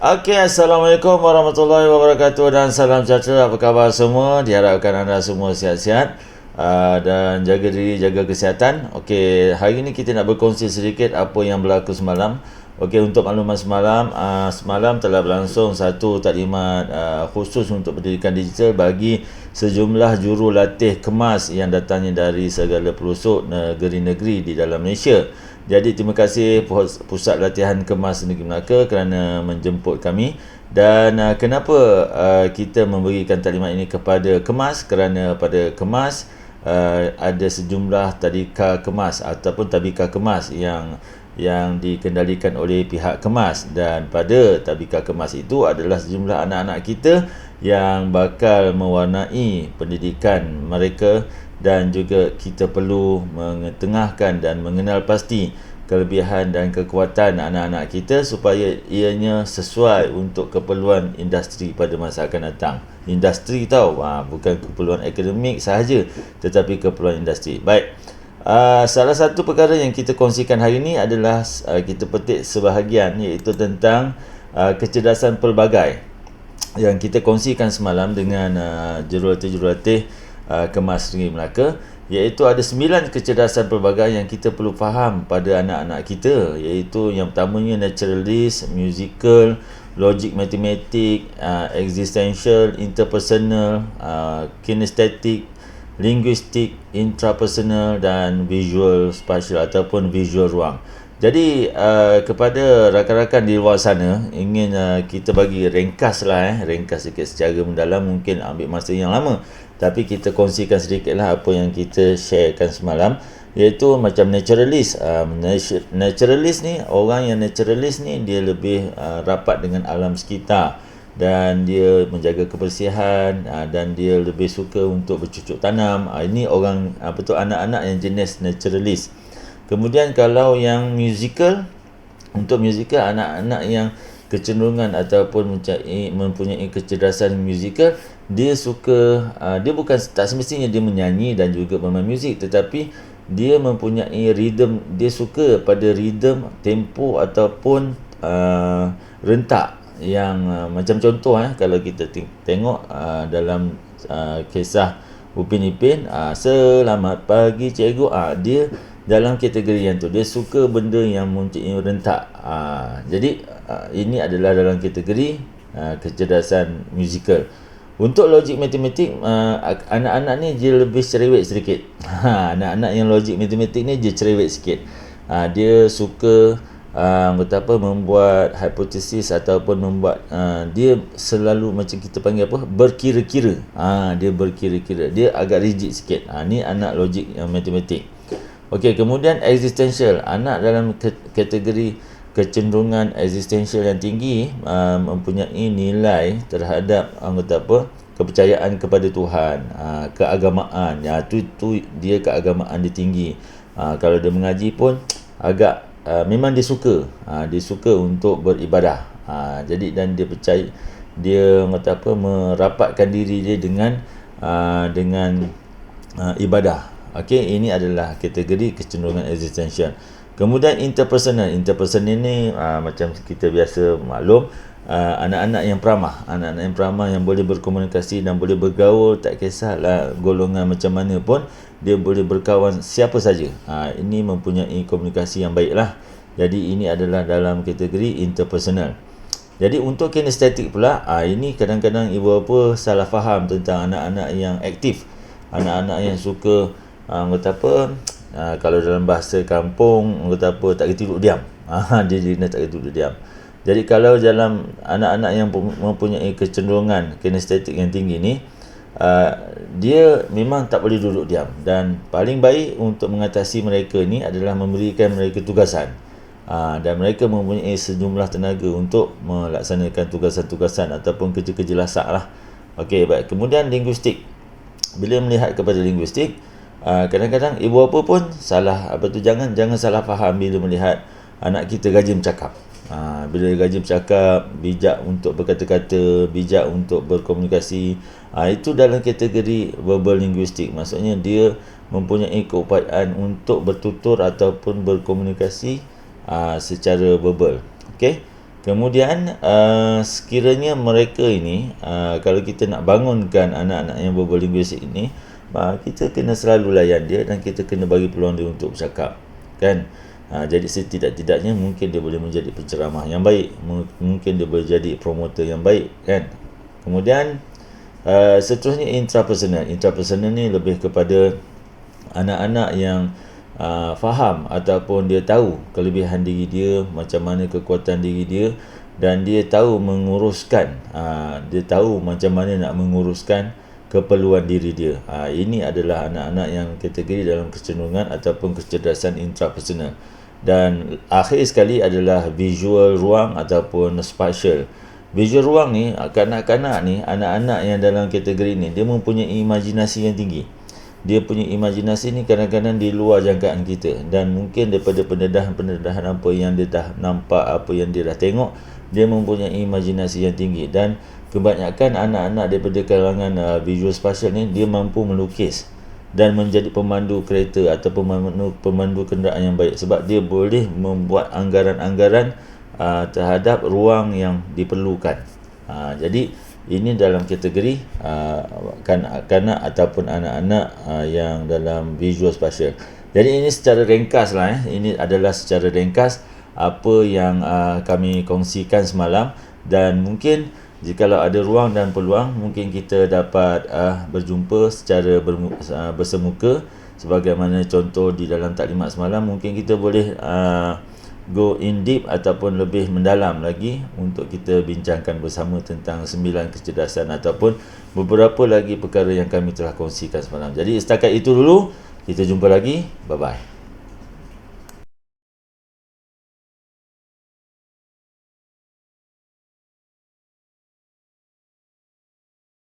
Okey, Assalamualaikum warahmatullahi wabarakatuh dan salam sejahtera. Apa khabar semua? Diharapkan anda semua sihat-sihat dan jaga diri, jaga kesihatan. Okey, hari ini kita nak berkongsi sedikit apa yang berlaku semalam. Okey, untuk makluman semalam, semalam telah berlangsung satu taklimat khusus untuk pendidikan digital bagi sejumlah jurulatih kemas yang datangnya dari segala pelosok negeri-negeri di dalam Malaysia. Jadi terima kasih Pusat Latihan Kemas Negeri Melaka kerana menjemput kami. Dan kenapa kita memberikan taklimat ini kepada Kemas? Kerana pada Kemas ada sejumlah tadika kemas ataupun tabika kemas yang dikendalikan oleh pihak Kemas, dan pada tabika kemas itu adalah sejumlah anak-anak kita yang bakal mewarnai pendidikan mereka, dan juga kita perlu mengetengahkan dan mengenal pasti kelebihan dan kekuatan anak-anak kita supaya ianya sesuai untuk keperluan industri pada masa akan datang. Industri tahu, bukan keperluan akademik sahaja, tetapi keperluan industri. Baik, salah satu perkara yang kita kongsikan hari ini adalah kita petik sebahagian, iaitu tentang kecerdasan pelbagai yang kita kongsikan semalam dengan jurulatih Kemas Negeri Melaka, iaitu ada 9 kecerdasan pelbagai yang kita perlu faham pada anak-anak kita, iaitu yang pertamanya naturalist, musical, logic matematik, existential, interpersonal, kinesthetic, linguistik, intrapersonal dan visual spatial ataupun visual ruang. Jadi kepada rakan-rakan di luar sana, ingin kita bagi ringkas sikit secara mendalam, mungkin ambil masa yang lama, tapi kita kongsikan sedikitlah apa yang kita sharekan semalam, iaitu macam naturalist. Naturalist ni, orang yang naturalist ni dia lebih rapat dengan alam sekitar, dan dia menjaga kebersihan, dan dia lebih suka untuk bercucuk tanam. Ini orang anak-anak yang jenis naturalist. Kemudian kalau yang musical, untuk musical, anak-anak yang kecenderungan ataupun mempunyai kecerdasan musical, dia suka, dia bukan tak semestinya dia menyanyi dan juga bermain muzik, tetapi dia mempunyai rhythm, dia suka pada rhythm, tempo ataupun rentak yang macam contoh kalau kita tengok dalam kisah Upin Ipin, selamat pagi cikgu, dia dalam kategori yang tu, dia suka benda yang mempunyai rentak. Jadi ini adalah dalam kategori kecerdasan musical. Untuk logik matematik, anak-anak ni dia lebih cerewet sedikit. Anak-anak yang logik matematik ni dia cerewet sikit. Dia suka membuat hipotesis ataupun membuat dia selalu macam kita panggil berkira-kira. Dia berkira-kira, dia agak rigid sikit. Ni anak logik yang matematik. Okey, kemudian existential, anak dalam kategori kecenderungan existential yang tinggi, mempunyai nilai terhadap kepercayaan kepada Tuhan, keagamaan. Tu dia keagamaan dia tinggi. Kalau dia mengaji pun agak memang dia suka, untuk beribadah. Jadi dan dia percaya, dia merapatkan diri dia dengan ibadah. Okey, ini adalah kategori kecenderungan existential. Kemudian interpersonal ni macam kita biasa maklum, anak-anak yang peramah, yang boleh berkomunikasi dan boleh bergaul, tak kisahlah golongan macam mana pun, dia boleh berkawan siapa saja. Ini mempunyai komunikasi yang baiklah. Jadi ini adalah dalam kategori interpersonal. Jadi untuk kinestetik pula, ini kadang-kadang ibu bapa salah faham tentang anak-anak yang aktif, anak-anak yang suka kalau dalam bahasa kampung tak kerti duduk diam. Dia tak kerti duduk diam. Jadi kalau dalam anak-anak yang mempunyai kecenderungan kinestetik yang tinggi ni, dia memang tak boleh duduk diam, dan paling baik untuk mengatasi mereka ni adalah memberikan mereka tugasan, dan mereka mempunyai sejumlah tenaga untuk melaksanakan tugasan-tugasan ataupun kerja-kerja lasak lah. Okey, baik. Kemudian linguistik, bila melihat kepada linguistik, kadang-kadang ibu bapa pun salah jangan salah faham bila melihat anak kita rajin bercakap. Bila rajin bercakap, bijak untuk berkata-kata, bijak untuk berkomunikasi, itu dalam kategori verbal linguistik. Maksudnya dia mempunyai keupayaan untuk bertutur ataupun berkomunikasi secara verbal. Okey. Kemudian sekiranya mereka ini kalau kita nak bangunkan anak-anak yang berbual linguistik ini, kita kena selalu layan dia dan kita kena bagi peluang dia untuk bercakap, kan. Jadi setidak-tidaknya mungkin dia boleh menjadi penceramah yang baik, mungkin dia boleh jadi promoter yang baik, kan. Kemudian seterusnya intrapersonal ni lebih kepada anak-anak yang faham ataupun dia tahu kelebihan diri dia, macam mana kekuatan diri dia, dan dia tahu menguruskan, dia tahu macam mana nak menguruskan keperluan diri dia. Ini adalah anak-anak yang kategori dalam kecenderungan ataupun kecerdasan intrapersonal. Dan akhir sekali adalah visual ruang ataupun spatial. Visual ruang ni, kanak-kanak ni, anak-anak yang dalam kategori ni, dia mempunyai imajinasi yang tinggi. Dia punya imajinasi ni kadang-kadang di luar jangkaan kita, dan mungkin daripada pendedahan apa yang dia dah nampak, apa yang dia dah tengok, dia mempunyai imajinasi yang tinggi. Dan kebanyakan anak-anak daripada kalangan visual spatial ni, dia mampu melukis dan menjadi pemandu kereta atau pemandu kenderaan yang baik, sebab dia boleh membuat anggaran-anggaran terhadap ruang yang diperlukan. Jadi ini dalam kategori kanak-kanak ataupun anak-anak yang dalam visual spatial. Jadi ini secara ringkas lah, ini adalah secara ringkas apa yang kami kongsikan semalam. Dan mungkin jikalau ada ruang dan peluang, mungkin kita dapat berjumpa secara bersemuka, sebagaimana contoh di dalam taklimat semalam. Mungkin kita boleh go in deep ataupun lebih mendalam lagi untuk kita bincangkan bersama tentang 9 kecerdasan ataupun beberapa lagi perkara yang kami telah kongsikan semalam. Jadi setakat itu dulu, kita jumpa lagi. Bye bye.